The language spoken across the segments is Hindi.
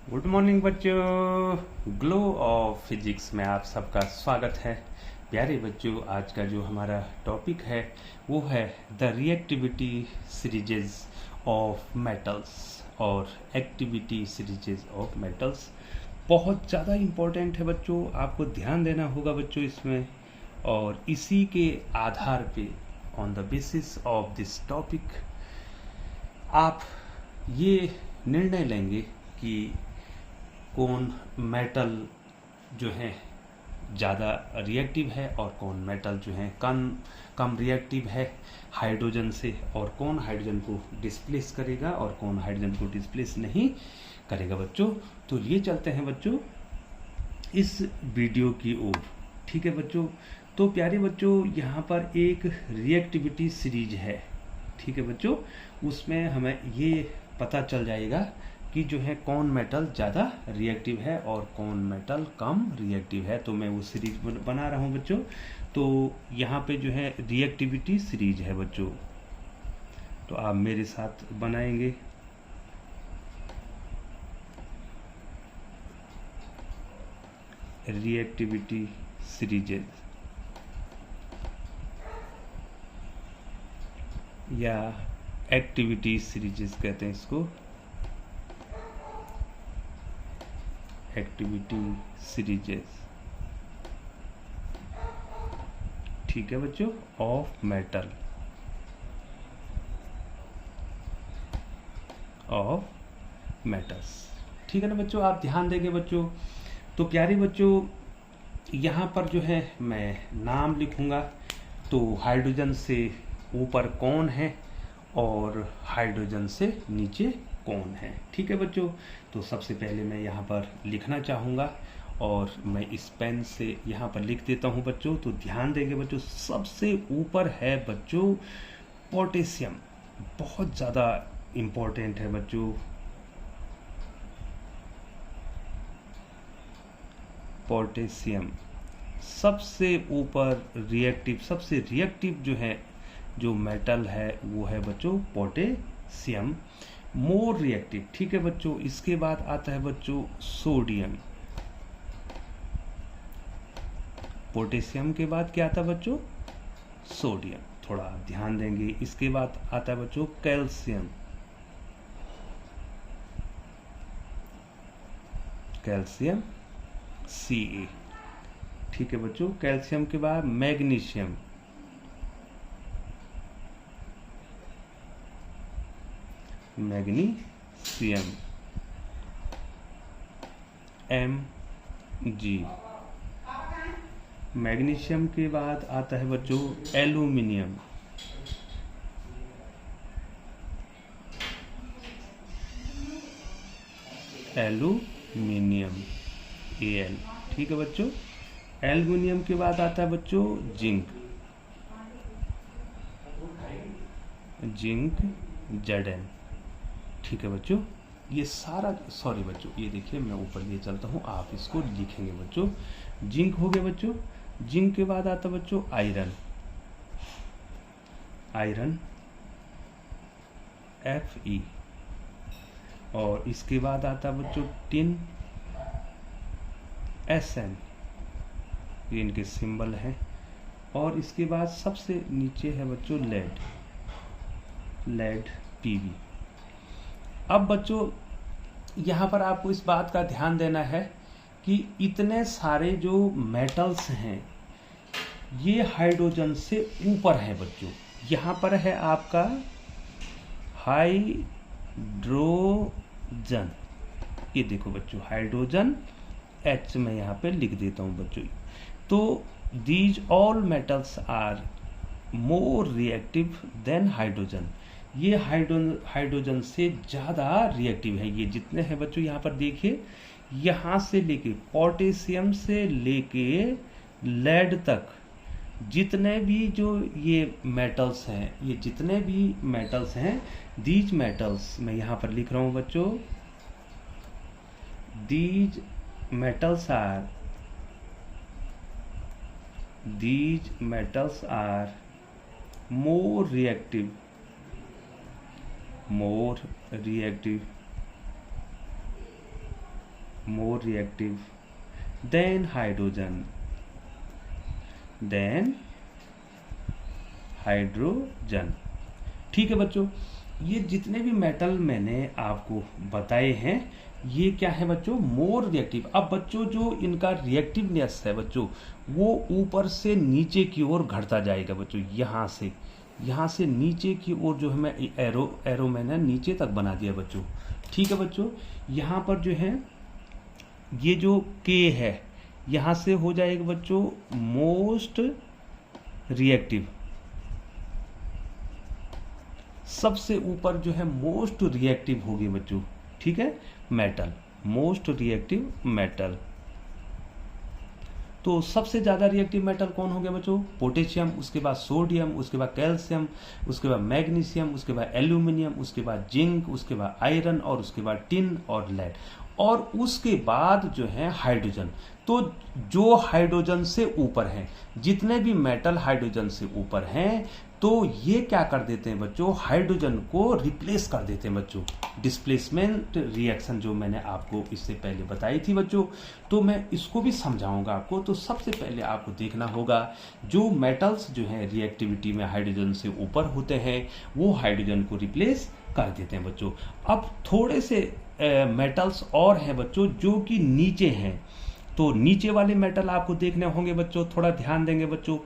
गुड मॉर्निंग बच्चों। ग्लो ऑफ फिजिक्स में आप सबका स्वागत है। प्यारे बच्चों, आज का जो हमारा टॉपिक है वो है the reactivity serieses of metals और एक्टिविटी सीरीजेज ऑफ मेटल्स। बहुत ज़्यादा इम्पोर्टेंट है बच्चों, आपको ध्यान देना होगा बच्चों इसमें। और इसी के आधार पे on the basis of this topic आप ये निर्णय लेंगे कि कौन मेटल जो है ज़्यादा रिएक्टिव है और कौन मेटल जो है कम रिएक्टिव है हाइड्रोजन से, और कौन हाइड्रोजन को डिस्प्लेस करेगा और कौन हाइड्रोजन को डिस्प्लेस नहीं करेगा बच्चों। तो लिए चलते हैं बच्चों इस वीडियो की ओर। ठीक है बच्चों, तो प्यारे बच्चों यहाँ पर एक रिएक्टिविटी सीरीज है। ठीक है बच्चों, उसमें हमें ये पता चल जाएगा कि जो है कौन मेटल ज़्यादा रिएक्टिव है और कौन मेटल कम रिएक्टिव है। तो मैं वो सीरीज बना रहा हूँ बच्चों। तो यहाँ पे जो है रिएक्टिविटी सीरीज है बच्चों, तो आप मेरे साथ बनाएंगे। रिएक्टिविटी सीरीजेज या एक्टिविटी सीरीजेज कहते हैं इसको, एक्टिविटी सीरीजेस। ठीक है बच्चों, ऑफ मेटल ऑफ मेटल्स। ठीक है ना बच्चों, आप ध्यान देंगे बच्चों। तो प्यारे बच्चों यहाँ पर जो है मैं नाम लिखूंगा। तो हाइड्रोजन से ऊपर कौन है और हाइड्रोजन से नीचे कौन है। ठीक है बच्चों, तो सबसे पहले मैं यहाँ पर लिखना चाहूँगा और मैं इस पेन से यहाँ पर लिख देता हूँ बच्चों। तो ध्यान देंगे बच्चों, सबसे ऊपर है बच्चों पोटेशियम। बहुत ज़्यादा इम्पोर्टेंट है बच्चों, पोटेशियम सबसे ऊपर रिएक्टिव, सबसे रिएक्टिव जो है जो मेटल है वो है बच्चों पोटेशियम, मोर रिएक्टिव। ठीक है बच्चों, इसके बाद आता है बच्चों सोडियम। पोटेशियम के बाद क्या आता है बच्चों? सोडियम। थोड़ा आप ध्यान देंगे। इसके बाद आता है बच्चों कैल्शियम, कैल्शियम Ca। ठीक है बच्चों, कैल्शियम के बाद मैग्नीशियम, मैग्नीशियम Mg। मैग्नीशियम के बाद आता है बच्चों एल्यूमिनियम, एल्यूमिनियम Al। ठीक है बच्चों, एल्यूमिनियम के बाद आता है बच्चों जिंक, जिंक Zn। ठीक है बच्चों, ये सारा, सॉरी बच्चों ये देखिए मैं ऊपर लिए चलता हूँ, आप इसको लिखेंगे बच्चों। जिंक हो गया बच्चों। जिंक के बाद आता बच्चों आयरन, आयरन Fe। और इसके बाद आता बच्चों टिन, Sn, ये इनके सिंबल हैं। और इसके बाद सबसे नीचे है बच्चों लेड, लेड Pb। अब बच्चों यहाँ पर आपको इस बात का ध्यान देना है कि इतने सारे जो मेटल्स हैं ये हाइड्रोजन से ऊपर है बच्चों। यहाँ पर है आपका हाइड्रोजन, ये देखो बच्चों हाइड्रोजन H में यहाँ पे लिख देता हूँ बच्चों। तो these all metals are more reactive than hydrogen. ये हाइड्रोजन से ज़्यादा रिएक्टिव है। ये जितने हैं बच्चों यहाँ पर देखिए, यहाँ से लेके पोटेशियम से लेके लेड तक जितने भी जो ये मेटल्स हैं, ये जितने भी मेटल्स हैं, दीज मेटल्स मैं यहाँ पर लिख रहा हूँ बच्चों, these metals are more reactive more reactive than hydrogen, ठीक है बच्चों। ये जितने भी मेटल मैंने आपको बताए हैं ये क्या है बच्चों, मोर रिएक्टिव। अब बच्चों जो इनका रिएक्टिवनेस है बच्चों वो ऊपर से नीचे की ओर घटता जाएगा बच्चों, यहाँ से नीचे की ओर जो है मैं एरो मैंने नीचे तक बना दिया बच्चों, ठीक है बच्चों। यहाँ पर जो है ये जो के है यहाँ से हो जाएगा बच्चों मोस्ट रिएक्टिव, सबसे ऊपर जो है मोस्ट रिएक्टिव होगी बच्चों, ठीक है, मेटल, मोस्ट रिएक्टिव मेटल। तो सबसे ज्यादा रिएक्टिव मेटल कौन हो गया बच्चों, पोटेशियम, उसके बाद सोडियम, उसके बाद कैल्शियम, उसके बाद मैग्नीशियम, उसके बाद एल्यूमिनियम, उसके बाद जिंक, उसके बाद आयरन और उसके बाद टिन और लेड, और उसके बाद जो है हाइड्रोजन। तो जो हाइड्रोजन से ऊपर हैं, जितने भी मेटल हाइड्रोजन से ऊपर हैं तो ये क्या कर देते हैं बच्चों, हाइड्रोजन को रिप्लेस कर देते हैं बच्चों। डिस्प्लेसमेंट रिएक्शन जो मैंने आपको इससे पहले बताई थी बच्चों, तो मैं इसको भी समझाऊंगा आपको। तो सबसे पहले आपको देखना होगा जो मेटल्स जो हैं रिएक्टिविटी में हाइड्रोजन से ऊपर होते हैं वो हाइड्रोजन को रिप्लेस कर देते हैं बच्चों। अब थोड़े से मेटल्स और हैं बच्चों जो कि नीचे हैं, तो नीचे वाले मेटल आपको देखने होंगे बच्चों, थोड़ा ध्यान देंगे बच्चों।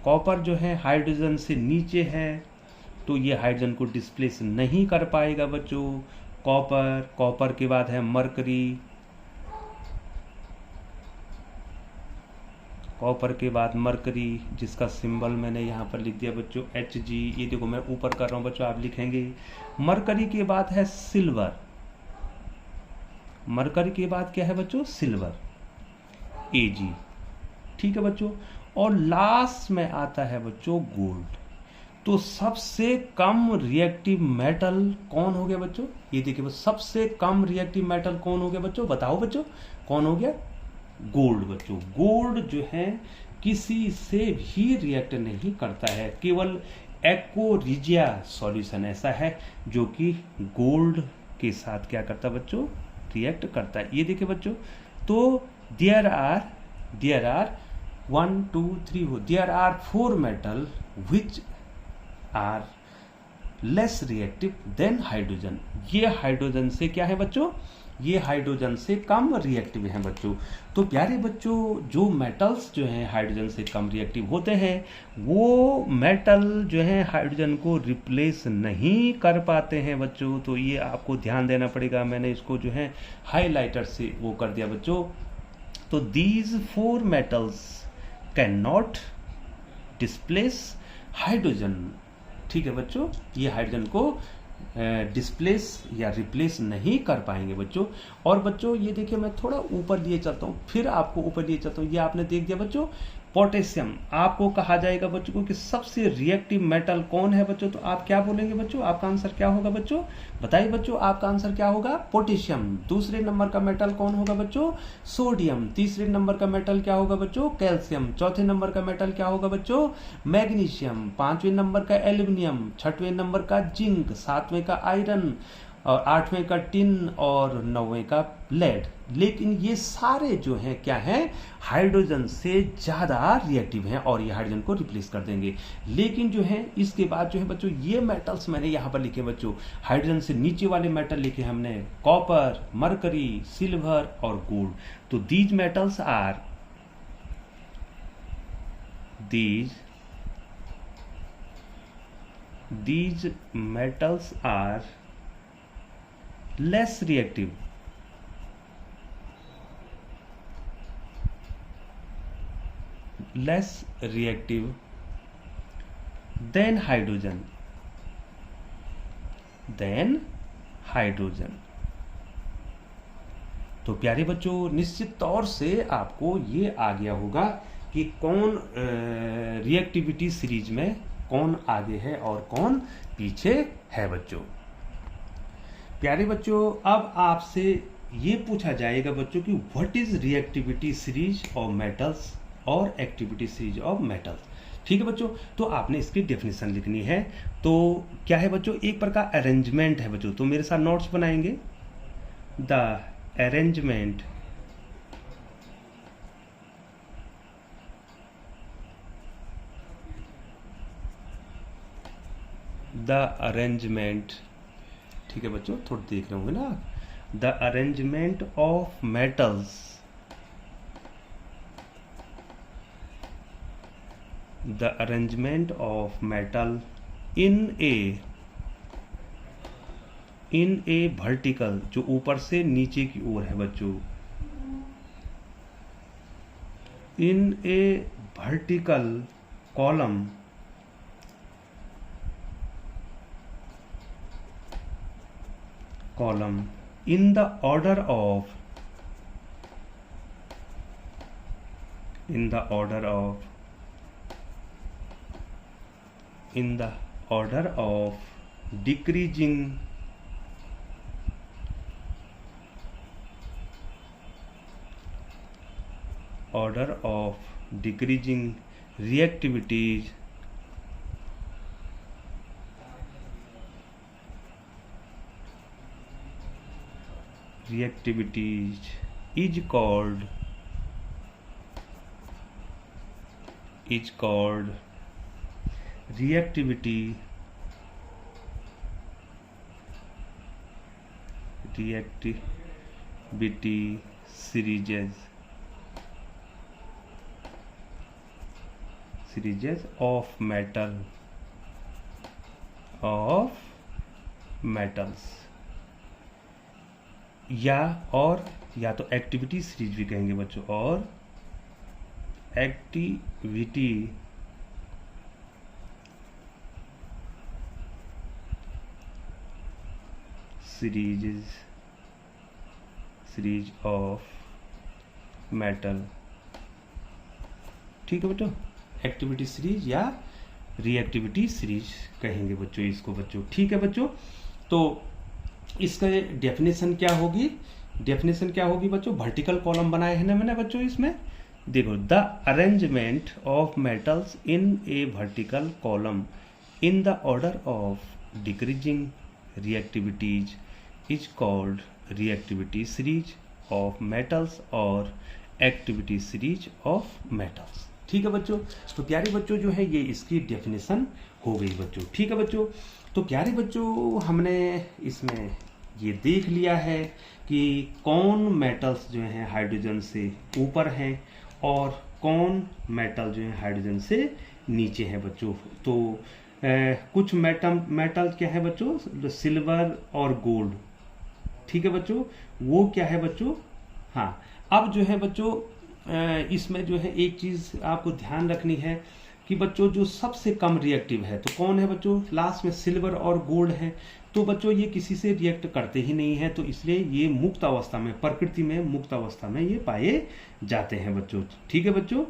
कॉपर जो है हाइड्रोजन से नीचे है तो ये हाइड्रोजन को डिस्प्लेस नहीं कर पाएगा बच्चों। कॉपर के बाद है मरकरी, कॉपर के बाद मरकरी जिसका सिंबल मैंने यहाँ पर लिख दिया बच्चों Hg। ये देखो मैं ऊपर कर रहा हूँ बच्चों, आप लिखेंगे। मरकरी के बाद है सिल्वर, मरकरी के बाद क्या है बच्चों, सिल्वर, Ag, ठीक है बच्चों। और लास्ट में आता है बच्चों गोल्ड। तो सबसे कम रिएक्टिव मेटल कौन हो गया बच्चों, ये देखिए सबसे कम रिएक्टिव मेटल कौन हो गया बच्चों, बताओ बच्चों कौन हो गया, गोल्ड बच्चों। गोल्ड जो है किसी से भी रिएक्ट नहीं करता है, केवल एक्वोरिजिया सॉल्यूशन ऐसा है जो कि गोल्ड के साथ क्या करता है बच्चों, रिएक्ट करता है। ये देखिए बच्चों, तो there are 1 2 3 there are 4 metal which are less reactive than hydrogen. ये हाइड्रोजन से क्या है बच्चों, ये हाइड्रोजन से कम रिएक्टिव हैं बच्चों। तो प्यारे बच्चों जो मेटल्स जो हैं हाइड्रोजन से कम रिएक्टिव होते हैं वो मेटल जो है हाइड्रोजन को रिप्लेस नहीं कर पाते हैं बच्चों। तो ये आपको ध्यान देना पड़ेगा, मैंने इसको जो है हाईलाइटर से वो कर दिया बच्चों। तो these 4 metals can not displace hydrogen, ठीक है बच्चों, ये हाइड्रोजन को डिस्प्लेस या रिप्लेस नहीं कर पाएंगे बच्चों। और बच्चों ये देखिए मैं थोड़ा ऊपर लिए चलता हूँ, फिर आपको ऊपर लिए चलता हूँ। ये आपने देख दिया बच्चों, पोटेशियम आपको कहा जाएगा बच्चों को कि सबसे रिएक्टिव मेटल कौन है बच्चों। तो आप क्या बोलेंगे बच्चों, आपका आंसर क्या होगा बच्चों, बताइए बच्चों आपका आंसर क्या होगा, पोटेशियम। दूसरे नंबर का मेटल कौन होगा बच्चों, सोडियम। तीसरे नंबर का मेटल क्या होगा बच्चों, कैल्शियम। चौथे नंबर का मेटल क्या होगा बच्चों, मैग्नीशियम। पांचवें नंबर का एल्यूमिनियम। छठवें नंबर का जिंक। सातवें का आयरन और आठवें का टिन और नौवें का लेड। लेकिन ये सारे जो हैं क्या हैं, हाइड्रोजन से ज़्यादा रिएक्टिव हैं और ये हाइड्रोजन को रिप्लेस कर देंगे। लेकिन जो है इसके बाद जो है बच्चों ये मेटल्स मैंने यहाँ पर लिखे बच्चों, हाइड्रोजन से नीचे वाले मेटल लिखे हमने कॉपर, मरकरी, सिल्वर और गोल्ड। तो these metals are less reactive than hydrogen तो प्यारे बच्चों निश्चित तौर से आपको ये आ गया होगा कि कौन रिएक्टिविटी सीरीज में कौन आगे है और कौन पीछे है बच्चों। प्यारे बच्चों अब आपसे ये पूछा जाएगा बच्चों कि what is reactivity series of metals और एक्टिविटी सीरीज ऑफ मेटल्स, ठीक है बच्चों। तो आपने इसकी डेफिनेशन लिखनी है। तो क्या है बच्चों, एक प्रकार अरेंजमेंट है बच्चों, तो मेरे साथ नोट्स बनाएंगे। the arrangement ठीक है बच्चों, थोड़ा देख रहे होंगे ना। The arrangement of metals, the arrangement of metal in a vertical, जो ऊपर से नीचे की ओर है बच्चों, in a vertical column, in the order of decreasing reactivities is called reactivity series of metals, या तो एक्टिविटी सीरीज भी कहेंगे बच्चों, और एक्टिविटी सीरीज ऑफ मेटल। ठीक है बच्चों, एक्टिविटी सीरीज या रिएक्टिविटी सीरीज कहेंगे बच्चों इसको बच्चों। ठीक है बच्चों, तो इसका डेफिनेशन क्या होगी? बच्चों, वर्टिकल कॉलम बनाए हैं ना मैंने बच्चों। इसमें देखो, the arrangement of metals in a vertical column in the order of decreasing reactivities is called reactivity series of metals और एक्टिविटी सीरीज ऑफ मेटल्स। ठीक है बच्चों, तो प्यारे बच्चों जो है ये इसकी डेफिनेशन हो गई बच्चों। ठीक है बच्चों, तो प्यारे बच्चों हमने इसमें ये देख लिया है कि कौन मेटल्स जो हैं हाइड्रोजन से ऊपर हैं और कौन मेटल जो है हाइड्रोजन से नीचे हैं बच्चों। तो कुछ मेटल क्या है बच्चों, सिल्वर और गोल्ड। ठीक है बच्चों, वो क्या है बच्चों। हाँ, अब जो है बच्चों इसमें जो है एक चीज आपको ध्यान रखनी है कि बच्चों जो सबसे कम रिएक्टिव है तो कौन है बच्चों, लास्ट में सिल्वर और गोल्ड है। तो बच्चों ये किसी से रिएक्ट करते ही नहीं है, तो इसलिए ये मुक्त अवस्था में, प्रकृति में मुक्त अवस्था में ये पाए जाते हैं बच्चों। ठीक है बच्चों,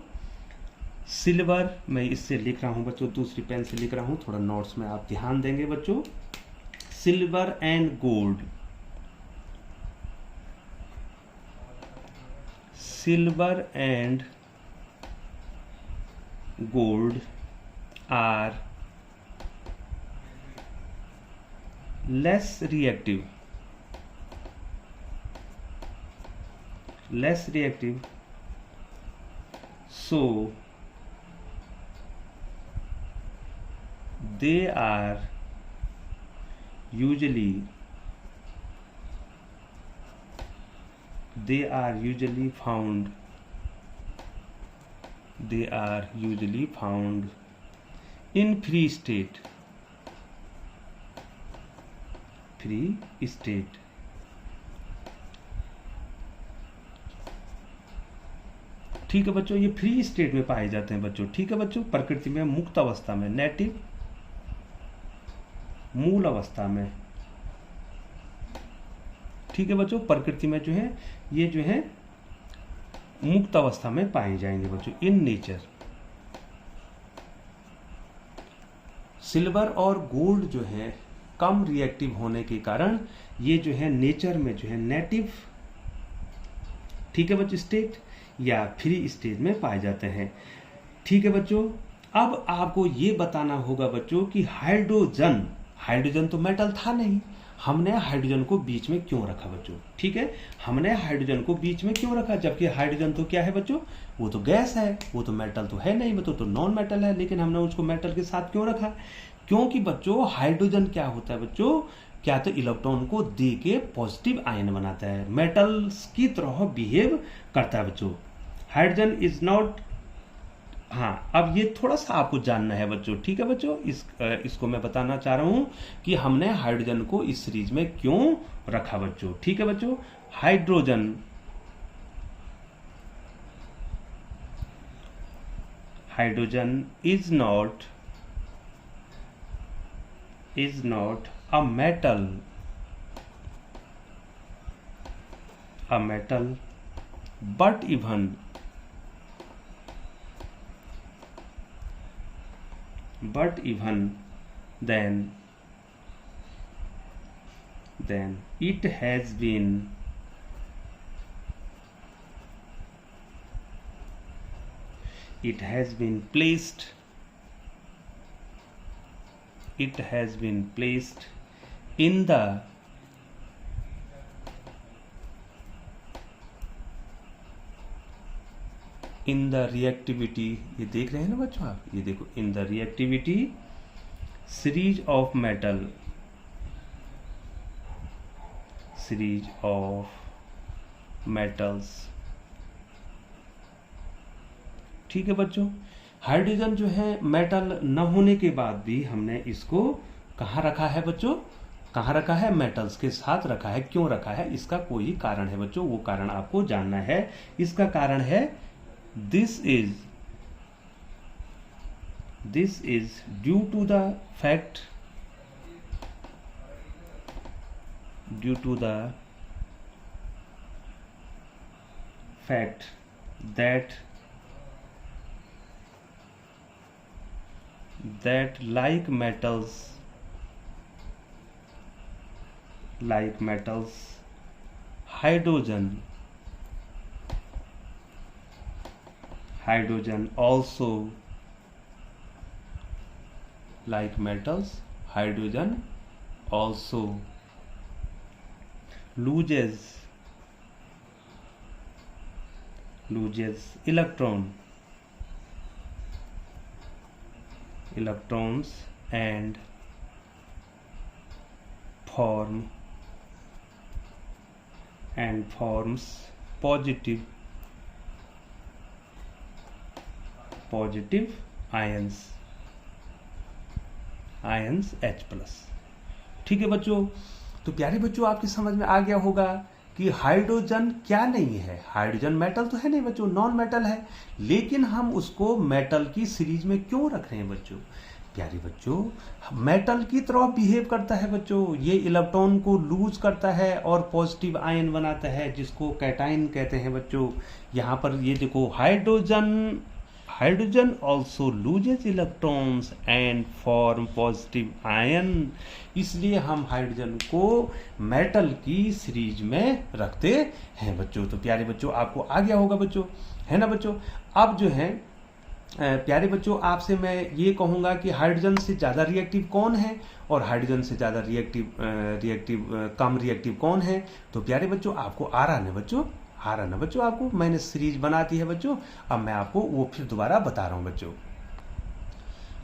सिल्वर मैं इससे लिख रहा हूं बच्चों, दूसरी पेन से लिख रहा हूं, थोड़ा नोट्स में आप ध्यान देंगे बच्चों। Silver and gold, silver and gold are less reactive, so they are usually found in free state। ठीक है बच्चों, ये फ्री स्टेट में पाए जाते हैं बच्चों। ठीक है बच्चों, प्रकृति में मुक्त अवस्था में, नेटिव मूल अवस्था में। ठीक है बच्चों, प्रकृति में जो है ये जो है मुक्त अवस्था में पाए जाएंगे बच्चों, इन नेचर। सिल्वर और गोल्ड जो है कम रिएक्टिव होने के कारण ये जो है नेचर में जो है नेटिव, ठीक है बच्चों, स्टेट या फ्री स्टेट में पाए जाते हैं। ठीक है बच्चों, अब आपको ये बताना होगा बच्चों कि हाइड्रोजन तो मेटल था नहीं, हमने हाइड्रोजन को बीच में क्यों रखा बच्चों? ठीक है, हमने हाइड्रोजन को बीच में क्यों रखा, जबकि हाइड्रोजन तो क्या है बच्चों? वो तो गैस है, वो तो मेटल तो है नहीं, वो तो नॉन मेटल है, लेकिन हमने उसको मेटल के साथ क्यों रखा? क्योंकि बच्चों हाइड्रोजन क्या होता है बच्चों? क्या तो इलेक्ट्रॉन को दे के पॉजिटिव आयन बनाता है, मेटल्स की तरह बिहेव करता है बच्चों। हाइड्रोजन इज नॉट, हाँ अब ये थोड़ा सा आपको जानना है बच्चों, ठीक है बच्चों, इसको मैं बताना चाह रहा हूं कि हमने हाइड्रोजन को इस सीरीज में क्यों रखा बच्चों। ठीक है बच्चों, hydrogen is not a metal but even then it has been placed in the reactivity, ये देख रहे हैं ना बच्चों आप, ये देखो, in the reactivity series of metals। ठीक है बच्चों, हाइड्रोजन जो है मेटल न होने के बाद भी हमने इसको कहाँ रखा है बच्चों? कहाँ रखा है? मेटल्स के साथ रखा है। क्यों रखा है? इसका कोई कारण है बच्चों, वो कारण आपको जानना है। इसका कारण है this is due to the fact that like metals hydrogen also loses electrons and forms positive ions H+। ठीक है बच्चों, तो प्यारे बच्चों आपकी समझ में आ गया होगा कि हाइड्रोजन क्या नहीं है। हाइड्रोजन मेटल तो है नहीं बच्चों, नॉन मेटल है, लेकिन हम उसको मेटल की सीरीज में क्यों रख रहे हैं बच्चों? प्यारे बच्चों, मेटल की तरह बिहेव करता है बच्चों, ये इलेक्ट्रॉन को लूज करता है और पॉजिटिव आयन बनाता है, जिसको कैटाइन कहते हैं बच्चों। यहाँ पर ये देखो, hydrogen also loses electrons and form positive ion. इसलिए हम हाइड्रोजन को मेटल की सीरीज में रखते हैं बच्चों। तो प्यारे बच्चों आपको आ गया होगा बच्चों, है ना बच्चों। अब जो है प्यारे बच्चों, आपसे मैं ये कहूँगा कि हाइड्रोजन से ज़्यादा रिएक्टिव कौन है और हाइड्रोजन से ज़्यादा कम रिएक्टिव कौन है? तो प्यारे बच्चों आपको आ रहा है बच्चों, आ रहा ना बच्चों आपको, मैंने सीरीज बना दी है बच्चों, अब मैं आपको वो फिर दोबारा बता रहा हूँ बच्चों।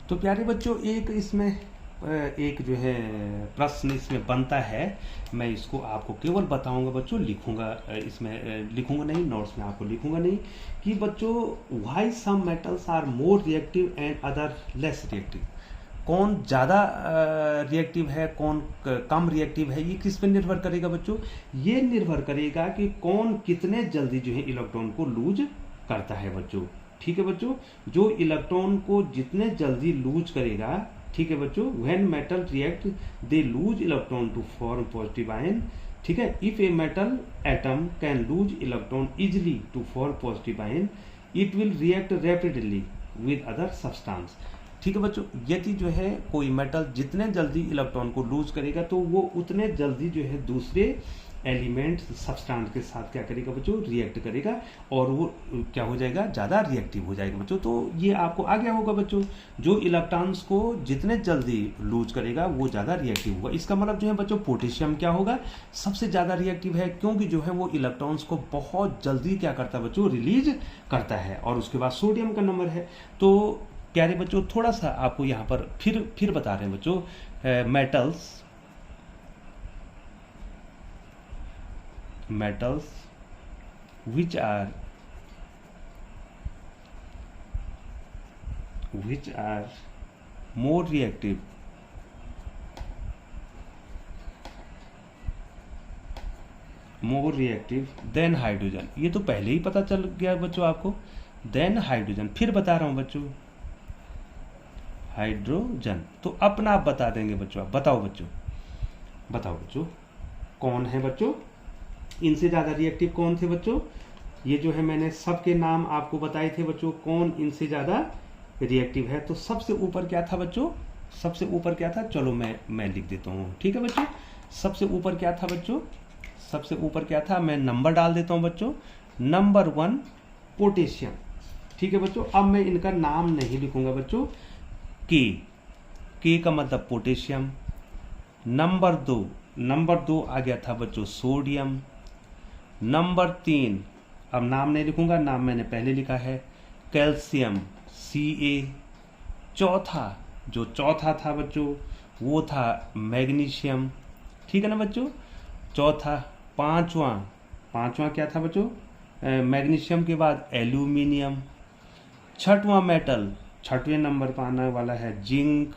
तो प्यारे बच्चों, एक जो है प्रश्न इसमें बनता है, मैं इसको आपको केवल बताऊंगा बच्चों, लिखूंगा इसमें, लिखूंगा नहीं नोट्स में, आपको लिखूंगा नहीं, कि बच्चों why some metals are more reactive and other less reactive. कौन ज़्यादा रिएक्टिव है, कौन कम रिएक्टिव है, ये किस पे निर्भर करेगा बच्चों? ये निर्भर करेगा कि कौन कितने जल्दी जो है इलेक्ट्रॉन को लूज करता है बच्चों। ठीक है बच्चों, जो इलेक्ट्रॉन को जितने जल्दी लूज करेगा, ठीक है बच्चों, when metal react they lose electron to form positive ion. ठीक है, if a metal atom can lose electron easily to form positive ion, it will react rapidly with other substance. ठीक है बच्चों, यदि जो है कोई मेटल जितने जल्दी इलेक्ट्रॉन को लूज करेगा, तो वो उतने जल्दी जो है दूसरे एलिमेंट सब्सटेंस के साथ क्या करेगा बच्चों, रिएक्ट करेगा और वो क्या हो जाएगा, ज़्यादा रिएक्टिव हो जाएगा बच्चों। तो ये आपको आ गया होगा बच्चों, जो इलेक्ट्रॉन्स को जितने जल्दी लूज करेगा वो ज़्यादा रिएक्टिव होगा। इसका मतलब जो है बच्चों, पोटेशियम क्या होगा, सबसे ज़्यादा रिएक्टिव है, क्योंकि जो है वो इलेक्ट्रॉन्स को बहुत जल्दी क्या करता है बच्चों, रिलीज करता है। और उसके बाद सोडियम का नंबर है। तो प्यारे बच्चों, थोड़ा सा आपको यहाँ पर फिर बता रहे हैं बच्चों, metals which are more reactive than hydrogen. ये तो पहले ही पता चल गया बच्चों आपको, देन हाइड्रोजन। फिर बता रहा हूं बच्चों, हाइड्रोजन। तो अपना आप बता देंगे बच्चों, आप बताओ बच्चों कौन है बच्चों, इनसे ज़्यादा रिएक्टिव कौन थे बच्चों। ये जो है मैंने सबके नाम आपको बताए थे बच्चों, कौन इनसे ज़्यादा रिएक्टिव है। तो सबसे ऊपर क्या था बच्चों, सबसे ऊपर क्या था, चलो मैं लिख देता हूँ, ठीक है बच्चों। सबसे ऊपर क्या था बच्चों, सबसे ऊपर क्या था, मैं नंबर डाल देता हूँ बच्चों। नंबर 1 पोटेशियम, ठीक है बच्चों। अब मैं इनका नाम नहीं लिखूंगा बच्चों। के का मतलब पोटेशियम। नंबर 2 आ गया था बच्चों सोडियम। नंबर 3, अब नाम नहीं लिखूंगा, नाम मैंने पहले लिखा है, कैल्शियम Ca। चौथा था बच्चों वो था मैग्नीशियम, ठीक है ना बच्चों। चौथा, पांचवा क्या था बच्चों, मैग्नीशियम के बाद एल्यूमिनियम। छठवां मेटल, छठवें नंबर पर आने वाला है जिंक,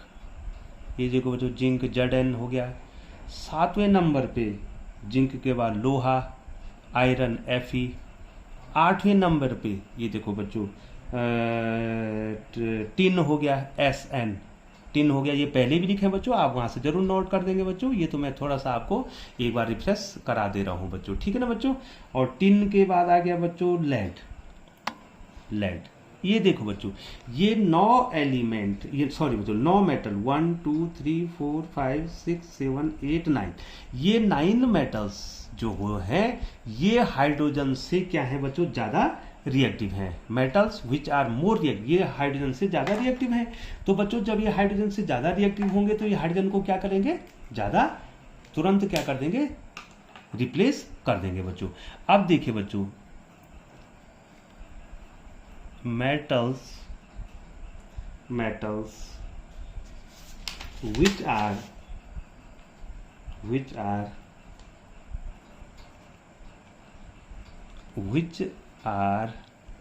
ये देखो बच्चों जिंक Zn हो गया। 7वें नंबर पे जिंक के बाद लोहा आयरन Fe। 8वें नंबर पे ये देखो बच्चों टिन हो गया Sn, टिन हो गया। ये पहले भी लिखे हैं बच्चों, आप वहां से जरूर नोट कर देंगे बच्चों। ये तो मैं थोड़ा सा आपको एक बार रिफ्रेश करा दे रहा हूं बच्चों, ठीक है ना बच्चों। और टिन के बाद आ गया बच्चों लेड। ये देखो बच्चों, ये 9 एलिमेंट, ये सॉरी बच्चों 9 मेटल, 1 2 3 4 5 6 7 8 9, ये 9 मेटल्स जो हो है ये हाइड्रोजन से क्या है बच्चों, ज्यादा रिएक्टिव हैं। Metals which are more reactive, ये हाइड्रोजन से ज्यादा रिएक्टिव हैं। तो बच्चों जब ये हाइड्रोजन से ज्यादा रिएक्टिव होंगे तो ये हाइड्रोजन को क्या करेंगे, ज्यादा तुरंत क्या कर देंगे, रिप्लेस कर देंगे बच्चों। अब देखिए बच्चों, metals which are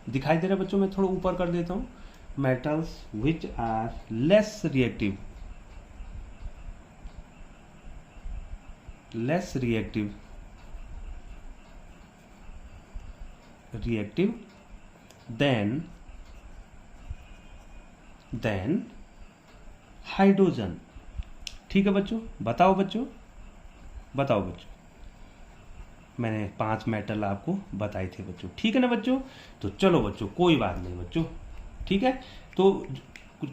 दिखाई दे रहा है बच्चों, मैं थोड़ा ऊपर कर देता हूं। metals which are less reactive than hydrogen, ठीक है बच्चों। बताओ बच्चों मैंने 5 मेटल आपको बताए थे बच्चों, ठीक है ना बच्चों। तो चलो बच्चों कोई बात नहीं बच्चों, ठीक है। तो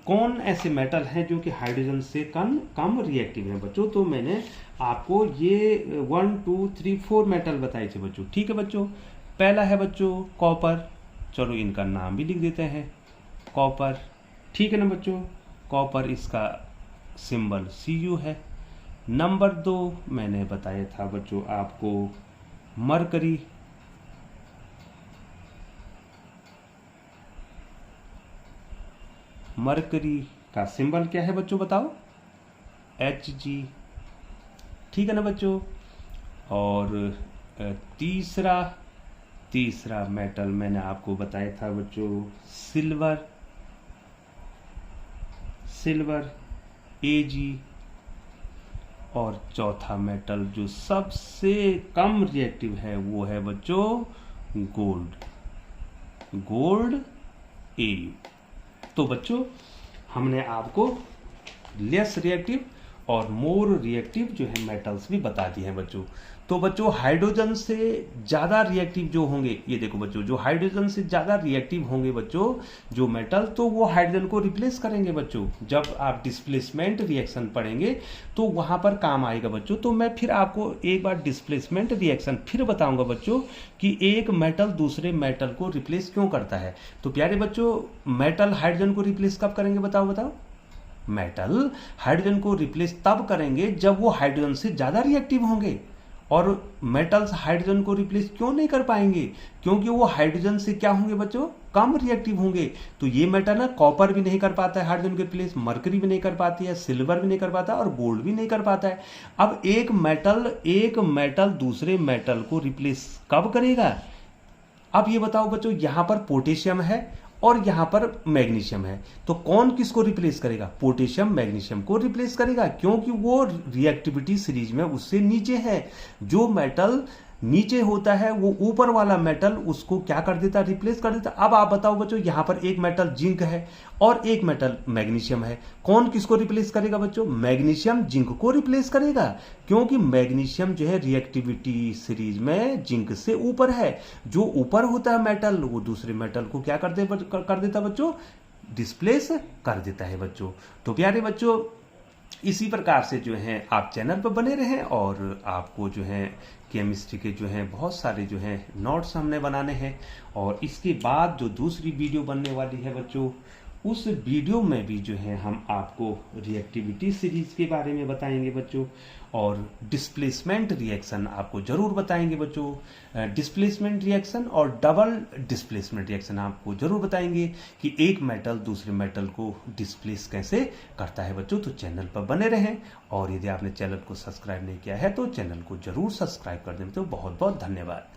कौन ऐसे मेटल हैं जो कि हाइड्रोजन से कम रिएक्टिव हैं बच्चों। तो मैंने आपको ये 1 2 3 4 मेटल बताए थे बच्चों, ठीक है बच्चों। पहला है बच्चों कॉपर, चलो इनका नाम भी लिख देते हैं, कॉपर, ठीक है ना बच्चों। कॉपर इसका सिंबल Cu है। नंबर 2 मैंने बताया था बच्चों आपको मरकरी, मरकरी का सिंबल क्या है बच्चों, बताओ, Hg, ठीक है ना बच्चों। और तीसरा मेटल मैंने आपको बताया था बच्चों सिल्वर Ag। और चौथा मेटल जो सबसे कम रिएक्टिव है वो है बच्चों गोल्ड Au। तो बच्चों हमने आपको लेस रिएक्टिव और मोर रिएक्टिव जो है मेटल्स भी बता दिए हैं बच्चों। तो बच्चों हाइड्रोजन से ज्यादा रिएक्टिव जो होंगे, ये देखो बच्चों, जो हाइड्रोजन से ज्यादा रिएक्टिव होंगे बच्चों जो मेटल, तो वो हाइड्रोजन को रिप्लेस करेंगे बच्चों। जब आप डिस्प्लेसमेंट रिएक्शन पढ़ेंगे तो वहां पर काम आएगा बच्चों। तो मैं फिर आपको एक बार डिस्प्लेसमेंट रिएक्शन फिर बताऊंगा बच्चों कि एक मेटल दूसरे मेटल को रिप्लेस क्यों करता है। तो प्यारे बच्चों, मेटल हाइड्रोजन को रिप्लेस कब करेंगे, बताओ बताओ। मेटल हाइड्रोजन को रिप्लेस तब करेंगे जब वो हाइड्रोजन से ज्यादा रिएक्टिव होंगे। और मेटल्स हाइड्रोजन को रिप्लेस क्यों नहीं कर पाएंगे, क्योंकि वो हाइड्रोजन से क्या होंगे बच्चों, कम रिएक्टिव होंगे। तो ये मेटल ना कॉपर भी नहीं कर पाता है हाइड्रोजन के रिप्लेस, मरकरी भी नहीं कर पाती है, सिल्वर भी नहीं कर पाता और गोल्ड भी नहीं कर पाता है। अब एक मेटल दूसरे मेटल को रिप्लेस कब करेगा। अब ये बताओ बच्चों, यहां पर पोटेशियम है और यहां पर मैग्नीशियम है, तो कौन किसको रिप्लेस करेगा, पोटेशियम मैग्नीशियम को रिप्लेस करेगा, क्योंकि वो रिएक्टिविटी सीरीज में उससे नीचे है। जो मेटल नीचे होता है वो ऊपर वाला मेटल उसको क्या कर देता, रिप्लेस कर देता। अब आप बताओ बच्चों, यहां पर एक मेटल जिंक है और एक मेटल मैग्नीशियम है, कौन किसको रिप्लेस करेगा बच्चों, मैग्नीशियम जिंक को रिप्लेस करेगा, क्योंकि मैग्नीशियम जो है रिएक्टिविटी सीरीज में जिंक से ऊपर है। जो ऊपर होता है मेटल वो दूसरे मेटल को क्या कर देता बच्चों, डिस्प्लेस कर देता है बच्चों। तो प्यारे बच्चों, इसी प्रकार से जो है आप चैनल पर बने रहें और आपको जो है केमिस्ट्री के जो है बहुत सारे जो है नोट्स हमने बनाने हैं। और इसके बाद जो दूसरी वीडियो बनने वाली है बच्चों, उस वीडियो में भी जो है हम आपको रिएक्टिविटी सीरीज के बारे में बताएंगे बच्चों, और डिस्प्लेसमेंट रिएक्शन आपको जरूर बताएंगे बच्चों। डिस्प्लेसमेंट रिएक्शन और डबल डिस्प्लेसमेंट रिएक्शन आपको जरूर बताएंगे कि एक मेटल दूसरे मेटल को डिस्प्लेस कैसे करता है बच्चों। तो चैनल पर बने रहें, और यदि आपने चैनल को सब्सक्राइब नहीं किया है तो चैनल को जरूर सब्सक्राइब कर दें। तो बहुत बहुत धन्यवाद।